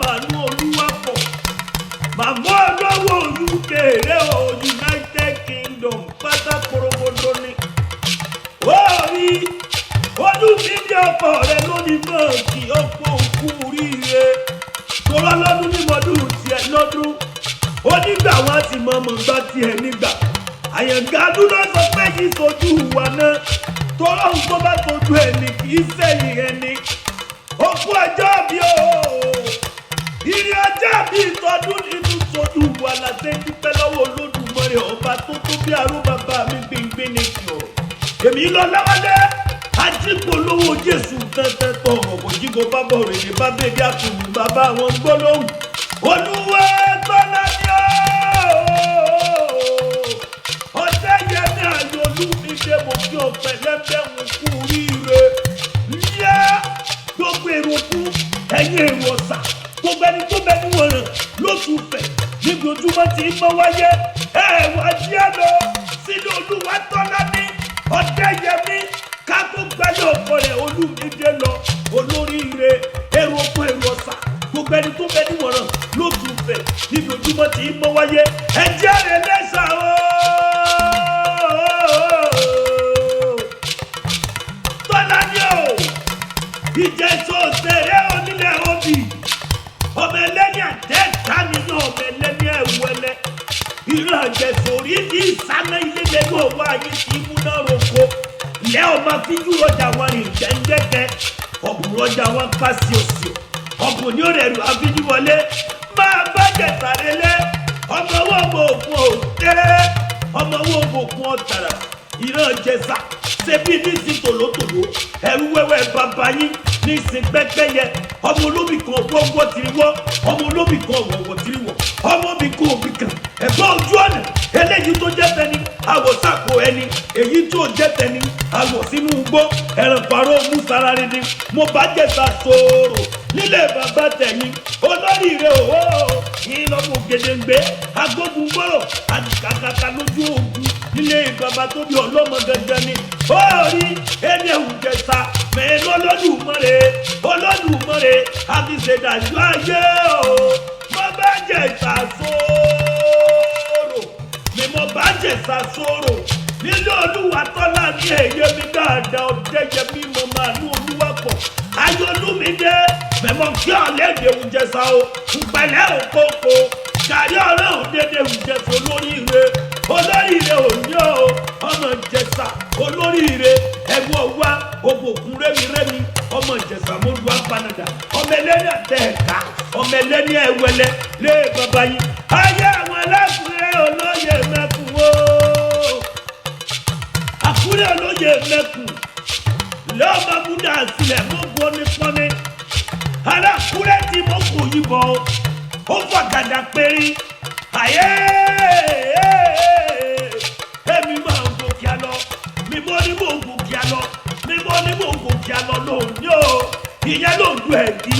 màmá Olúwapọ̀ màmá olówó UK United Kingdom pátá korogodo ni orí olùdíje ọkọ rẹ lónìí mọ́ọ̀kì ọkọ̀ òkú oríire tọ́lá lọ́dún ní mọ́dún tiẹ̀ lọ́dún onígbà wọn ti mọ̀mọ́ gbá tiẹ̀ nígbà àyàngáàdún náà sọ pé yìí sojú wa náà tọ́lá ń tó bá sojú ẹni kì í sẹ́yìn ẹni òkú ọjọ́ bí o ìrìn ọjọ́ bí ìtọ́dún nínú sojú wa láti dúpẹ́ lọ́wọ́ Olódùmarè ọba tó tó bí arú bàbá mi gbìngbìn ní kí o èmi lọ lọ́wọ́lẹ́ Ajipolowojesu tẹ́tẹ́ tọ̀ ọ̀pọ̀ jígo bábọ̀ rẹ̀ ní bábẹ́bí àtùnú bàbá àwọn gbólóhùn Oluwatolani Odeyemi Ayolúmídé mo kí o pẹ̀lẹ́pẹ̀ wọn kú oríire yá gbogbo èrò fún ẹ̀yìn èrò ọ̀sà gbogbo ẹni tó bẹ níwọ̀n rẹ̀ lóṣù fẹ̀ níbi ojúmọ́ tí ń mọ́ wáyé wá díẹ̀ lọ sínú Oluwatolani Odeyemi ká tó gbáyé ọkọ rẹ̀ Olúmídé lọ olóríire èrò fún èrò ọ̀sà gbogbo ẹni tó bẹ níwọ̀n rẹ̀ lóṣù fẹ̀ níbi ojúmọ́ tí ń mọ́ wáyé ẹ̀jẹ̀ rẹ̀ lẹ́sà o. Ìjẹ́sọ̀ òṣèré onílẹ̀ òbí ọmọ ẹlẹ́ni àtẹ́ta nínú ọmọ ẹlẹ́ni ẹ̀wẹ́lẹ́ ìran àjẹsọ̀ orí ní ìsáná ilé lẹ́nu ọwọ́ ayé tí múná roko ilẹ̀ ọmọ fíjú rọjà wọn rìn jẹ́ńjẹ́kẹ́ ọ̀bùn rọjà wọn pàṣẹ òsì ọ̀bùn ní òrẹ̀lú afíjú wọlé máa bá jẹ̀sàrẹ́ lẹ́ ọmọ owó ọmọ òkun òtẹ́ ọmọ owó ọmọ òkun ọ̀tàrà ìran àjẹsà ṣebí ní ìsìn tòlótòló ẹrú wẹ́wẹ́ bàbá yín ní ìsìn pẹ́pẹ́yẹ ọmọ olóbì kan wọ́wọ́ tìrìwọ́ ọmọ olóbì kan wọ̀wọ̀ tìrìwọ̀ ọmọ mi kò òbí kan ẹ̀gbọ́n ojú ọ̀nà eléyìí tó jẹ́ tẹni àwọ̀ sàkó ẹni èyí tó jẹ́ tẹni àwọ̀ sínú igbó ẹ̀ràn pàrọ̀ mùsàlárì ni mo bá jẹ̀sà sòrò nílé bàbá tẹ̀yìn olóríire òwò yín lọ́mọ gèdèǹgbé agbógun gbọ́rọ̀ àdìkàkàkà lójú ogun nílé bàbá tó bí ọlọ́mọ gangan ni orí ẹni ẹ̀hùn jẹ̀sà mẹ́rin Olódùmarè àfìṣèdájú ayé o mo bá jẹ̀sà sòrò ni mo bá jẹ̀sà sòrò nílé Oluwatolani èyí mi dáadáa Odeyemi mo máa ní Olúwapọ̀ Ayolúmídé mẹ́mọ́ kí ọ̀lẹ́dẹ̀ òjẹ̀sà o ìpẹ̀lẹ́ òkòkò kàrí ọ̀rẹ́ òdèdè òjẹ̀sà olóríire òní o ọmọ Ìjẹ̀ṣà olóríire ẹ̀wọ̀ wá òbòkun rẹ́mi ọmọ Ìjẹ̀ṣà mo lu apanada ọmọ ẹlẹ́ni àtẹ̀ẹ̀ká ọmọ ẹlẹ́ni ẹ̀wẹ̀lẹ̀ lé bàbá yín ayé àwọn alákùnrin olóyè mẹ́kùn o àkúrẹ́ olóyè mẹ́kùn lọ́ọ́ múdà sílẹ̀ mọ́ bọ́ ní pọ́nmi alákùnrin tí mo kò yíbọn ó fọ̀gàdà péré ayé. Èmi máa ń gòkè àlọ́ mímọ́ ní mò ń gòkè àlọ́ mímọ́ ní mò ń gòkè àlọ́ lónìí o ìyẹn ló ń lu ẹ̀dí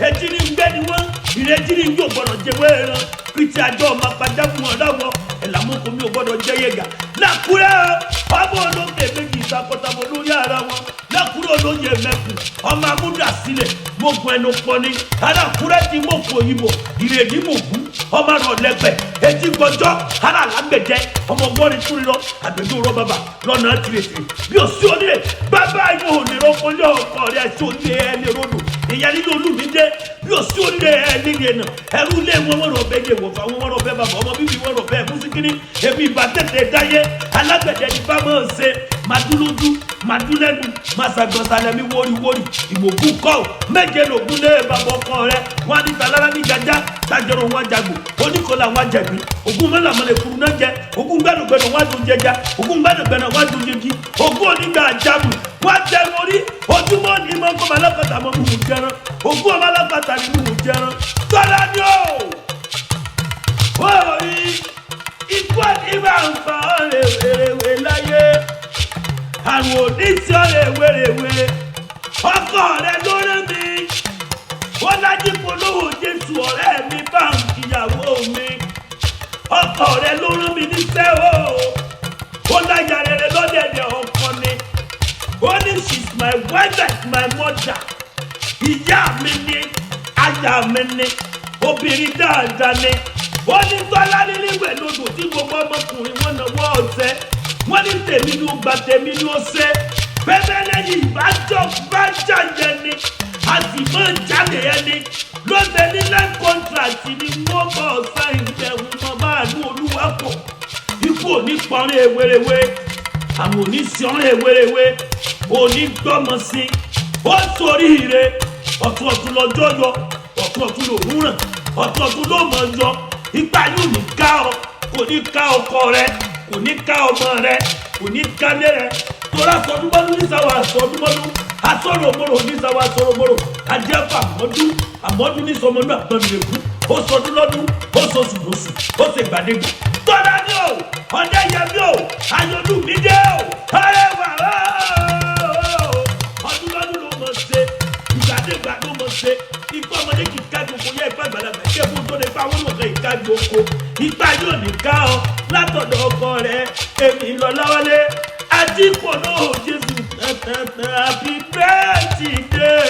ẹtí ní gbẹ́ ni wọ́n ìrètí ní yóò gbọ́dọ̀ jẹ wẹ́ẹ̀rán pìtì àjọ ọmọ apájá fún ọ̀dà wọn ẹ̀làmúkọ mi ò gbọ́dọ̀ jẹ yẹ̀gà Lákúrẹ́ ọmọ olókè méjì ìsàkọ́tàbọ̀ lórí ara wọn Lákúrẹ́ olóyè mẹ́kùn ọmọ amúdàsílẹ̀ mo gun ẹnu pọ̀ ni Alákúrẹ́ ti mọ̀ kó yìí bọ̀ ìrèdí mò gún ọmọ rọ̀ lẹ́gbẹ̀ etí gbọ́jọ́ ara làgbẹ̀jẹ́ ọmọ gbọ́rin tún lọ àgbẹ̀dọ̀ rọ bàbá lọ́nà tìrìtìrì bí o sí onílé bàbá yóò lè rọ́pò ní ọkọ rẹ̀ sí onílé ẹ̀ lè ròdò ìyá nínú Olúmídé bí o sí onílé ẹ̀ nílé náà ẹrú lé wọn rọ̀ bẹ́ẹ̀ yẹ wọ̀fà wọn rọ̀ bẹ́ẹ̀ bàbá ọmọ bíbí wọn rọ̀ bẹ́ẹ̀ mùsùlùmí èmi ìbá tètè dáyé alágbẹ̀dẹ ní bá máa ń ṣe màdúlódú màdúlẹ́nu màsàgbọ̀nsálẹ̀ wóríwórí ìmọ̀gún kọ́ méje lògún lé bàbá ọkọ rẹ̀ wọn á ní tàlára ní jàjà tájọrò wọn jagbò oníkọlà wọn jẹ̀bi ògún mẹ́làmọ́lẹ̀ kúrú náà jẹ ògún gbẹ́nugbẹ́nu wọn dùn jẹjà ògún gbẹ́nugbẹ́nu wọn dùn jẹgi ògún onígbà jábù wọn tẹ orí ojúmọ́ ní mọ́kọ́ malakata mọ́ mú jẹran ògún ọmọ alápàtà ní mú jẹran Tolani o orí ikú àdìbà ń fa ọ̀rẹ́ wèrèwé láyé àrùn òní sí ọ̀rẹ́ wèrèwé ọkọ rẹ lórí mi Ajipolowojesu ọ̀rẹ́ mi báńkì ìyàwó mi ọkọ rẹ lórí mi níṣẹ́ ó láyà rere lọ́dẹ̀dẹ̀ ọkọ ni ó ní she's my wife and my mother ìyá mi ni ayé aya mi ni obìnrin dáadáa ni ó ní tọ́lá nílíwẹ̀ lodò tí gbogbo ọmọkùnrin wọn náwó ọ̀sẹ̀ wọ́n ní tèmi ní ó gba tèmi ní ó ṣe pẹ́pẹ́ lẹ́yìn ìbájọ́ bá jáde ni a sì máa jáde ẹni lọ́sẹ̀ ní life contract ni wọ́n bọ̀ sáyìn ìjẹun mọ́ báàlú Olúwapọ̀ ikú òní pọ́nrín ewéréwé àwọn òní sọ́nrín ewéréwé òní gbọ́mọ sí ó sórí ire ọ̀tún ọ̀tún lọ́jọ́ yọ ọ̀tún ọ̀tún lòún ràn ọ̀tún ọ̀tún ló mọ̀ yọ ipa yóò ní ká ọ kò ní ká ọkọ rẹ kò ní ká ọmọ rẹ kò ní ká lé rẹ tora sọdúnmọ́dún ní sáwà sọdúnmọ́dún asọ̀rọ̀mọ́rọ̀ ní sáwà sọ̀rọ̀mọ́rọ̀ ajẹ́fà àmọ́dún ní sọmọdún àgbọ̀nìyẹ̀kú ó sọdún lọ́dún ó sọ̀sù lóṣù ó sì gbàdégbà tọ́lá ní o Odeyemi o Ayọ̀lúmídé o arẹwà ọdún lọ́dún ló mọ̀ ṣe ìgbàdégbà ló mọ̀ ṣe ikú ọmọdé kì í kájú oko yẹ ìpá ìgbàlagbà ṣé fún tó lè fa àwọn olùkọ́ ìkájú oko ipa yóò ní ká ọ látọ̀dọ̀ ọkọ rẹ èmi lọ láwọlé Ajipolowojesu happy birthday.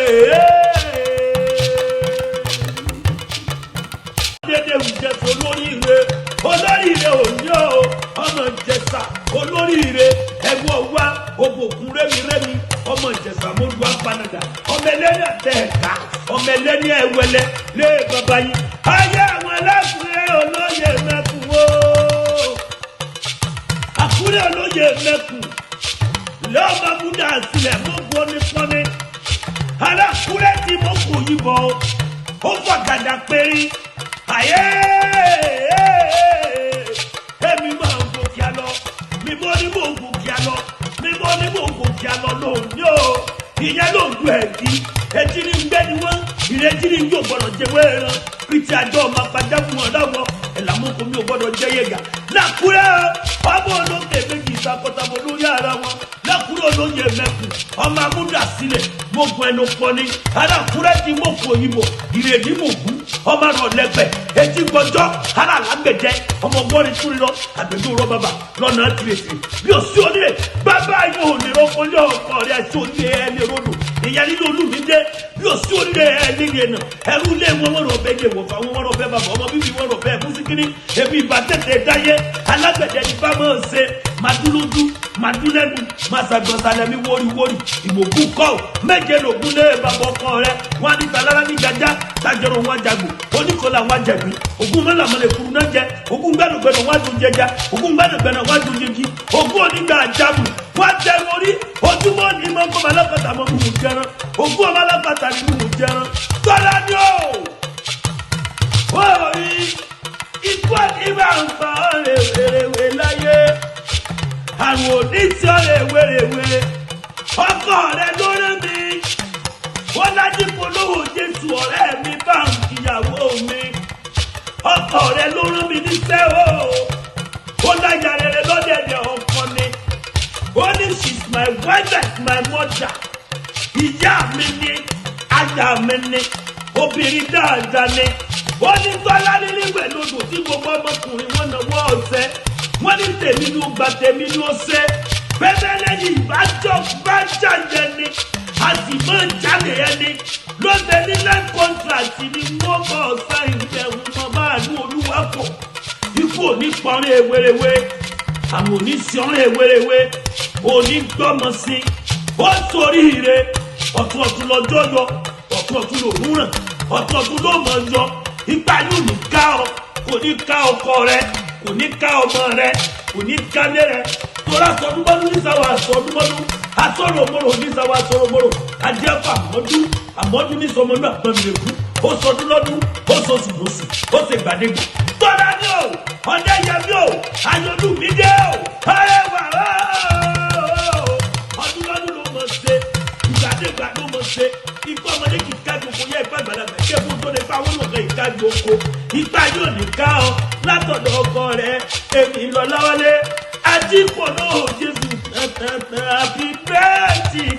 Dédé Ìjẹ̀ṣà olóríire òní o ọmọ Ìjẹ̀ṣà olóríire ẹ̀wọ̀ wá òbòkun rẹ́mi ọmọ Ìjẹ̀ṣà mọ́lú apanada ọmọ ẹlẹ́ni àtẹ̀ẹ̀ká ọmọ ẹlẹ́ni ẹ̀wẹ̀lẹ̀ lé bàbá yìí ayé àwọn alákùnrin olóyè mẹ́kùn o àkúrẹ́ olóyè mẹ́kùn lọ́mọ múdà sílẹ̀ mọ́ bu ọ́ní pọ́ní alákùnrin tí mo kò yíbọn ó fọ̀gàdà pérí ayé èmi máa ń gòkè àlọ́ mímọ́ ní mò ń gòkè àlọ́ mímọ́ ní mò ń gòkè àlọ́ lónìí o ìyẹn ló ń du ẹ̀dí etí ní gbé ni wọ́n ìrètí ní yóò gbọ́dọ̀ jẹ wẹ́ẹ̀rán pìtì àjọ ọmọ apájá fún wọn láwọn ẹ̀làmúkọ mi ò gbọ́dọ̀ jẹ yẹ̀gà lákúrẹ́ ọmọ olóńgbè méjì ìsàkọ́tàbọ̀ lórí ara wọn lákúrẹ́ olóyè mẹ́kù ọmọ amúdàsílẹ̀ mọ̀gùn ẹnu pọ́ni alákúrẹ́ ti mọ̀kù òyìnbó ìrèdí mọ̀gùn ọmọ rọ̀ lẹ́gbẹ̀ẹ́ etí gbọ́jọ́ ara làgbẹ̀jẹ ọmọ wọ́n ní túrí lọ àgbẹ̀dẹ òrọ̀ bàbà lọ́nà tìrẹsì bí o sí onílé bàbá yóò ní rọ́pọ́lẹ́ ọkọ rẹ̀ sí onílé ẹni ròdò ìyá nínú Olúmídé bí o sí onílé ẹni yẹn náà ẹrú lé wọn rọ̀ bẹ́ẹ̀ yẹ wọ̀fà wọn rọ̀ bẹ́ẹ̀ bàbá ọmọ bíbí wọn rọ̀ bẹ́ẹ̀ fúnṣíkiri ebi ìbá tètè dáyé alágbẹ̀dẹ ní bá máa ṣe madúlójú madúlẹ́nu masagbọ̀nsálẹ̀mí wóríwórí ìmọ̀gùn kọ́ méje lògùn lé bàbá ọkọ rẹ̀ wọn ní talára ní jaja tajọrọ wọn jago oníkọlá wọn jẹbi ogun mẹlamọlẹ kuru náà jẹ ogun gbẹnugbẹnu wọn dùn jẹja ogun gbẹnugbẹnu wọn dùn jẹji ogun onígbà jagun wọn jẹ lórí ojúmọ́ ní mọ́kànlá alápàtà mọ́ mímú jẹran ogun ọmọ alápàtà ní mímú jẹran tọ́lá ni ó wọ́n rí ikú àdìbà ń fa rèwerèwe láyé àrùn oníṣẹ́ rèwerèwe ọkọ rẹ lórí mi wọ́n Ajipolowojesu ọ̀rẹ́ mi bá ń kíyàwó mi ọkọ rẹ ló rán mi níṣẹ́ o ó láyà rere lọ́dẹ̀dẹ̀ ọkọ ni ó ní she's my wife like my mother ìyá mi ni aya mi ni obìnrin dáadáa ni ó ní tọ́lá nílíwẹ̀ lodò tí gbogbo ọmọkùnrin wọn náwó ọ̀sẹ̀ wọ́n ní tèmi ní ó gba tèmi ní ó ṣe pẹ́pẹ́ lẹ́yìn ìbájọ́ bá jáde ni a sì máa jáde ẹni lọ́sẹ̀ ní life contract ni wọ́n bọ̀ sáyìn ìjẹun mọ́ báàlú Olúwapọ̀ ikú òní pọ́nrín ewéréwé àwọn òní sọ́nrín ewéréwé òní gbọ́mọ sí ó sórí ire ọ̀tún ọ̀tún lọ́jọ́ yọ ọ̀tún ọ̀tún lòún ràn ọ̀tún ọ̀tún ló mọ̀ yọ ipa yóò ní ká ọ kò ní ká ọkọ rẹ kò ní ká ọmọ rẹ kò ní ká lé rẹ tora sọdúnmọ́dún ní sáwà sọdúnmọ́dún asọ̀rọ̀mọ́rọ̀ ní sáwà sọ̀rọ̀mọ́rọ̀ ajẹ́fà àmọ́dún ní sọmọdún àgbọ̀nìyẹ̀kú ó sọdún lọ́dún ó sọ̀sù lóṣù ó sì gbàdégbà tọ́lá ní o Odeyemi o Ayọ̀lúmídé o arẹwà ọdún lọ́dún ló mọ̀ ṣe ìgbàdégbà ló mọ̀ ṣe ikú ọmọdé kì í kájú oko yẹ ìpá ìgbàlagbà ṣé fún tó lè fa àwọn olùkọ́ ìkájú oko ipa yóò ní ká ọ látọ̀dọ̀ ọkọ rẹ èmi lọ láwọlé Ajipolowojesu happy birthday.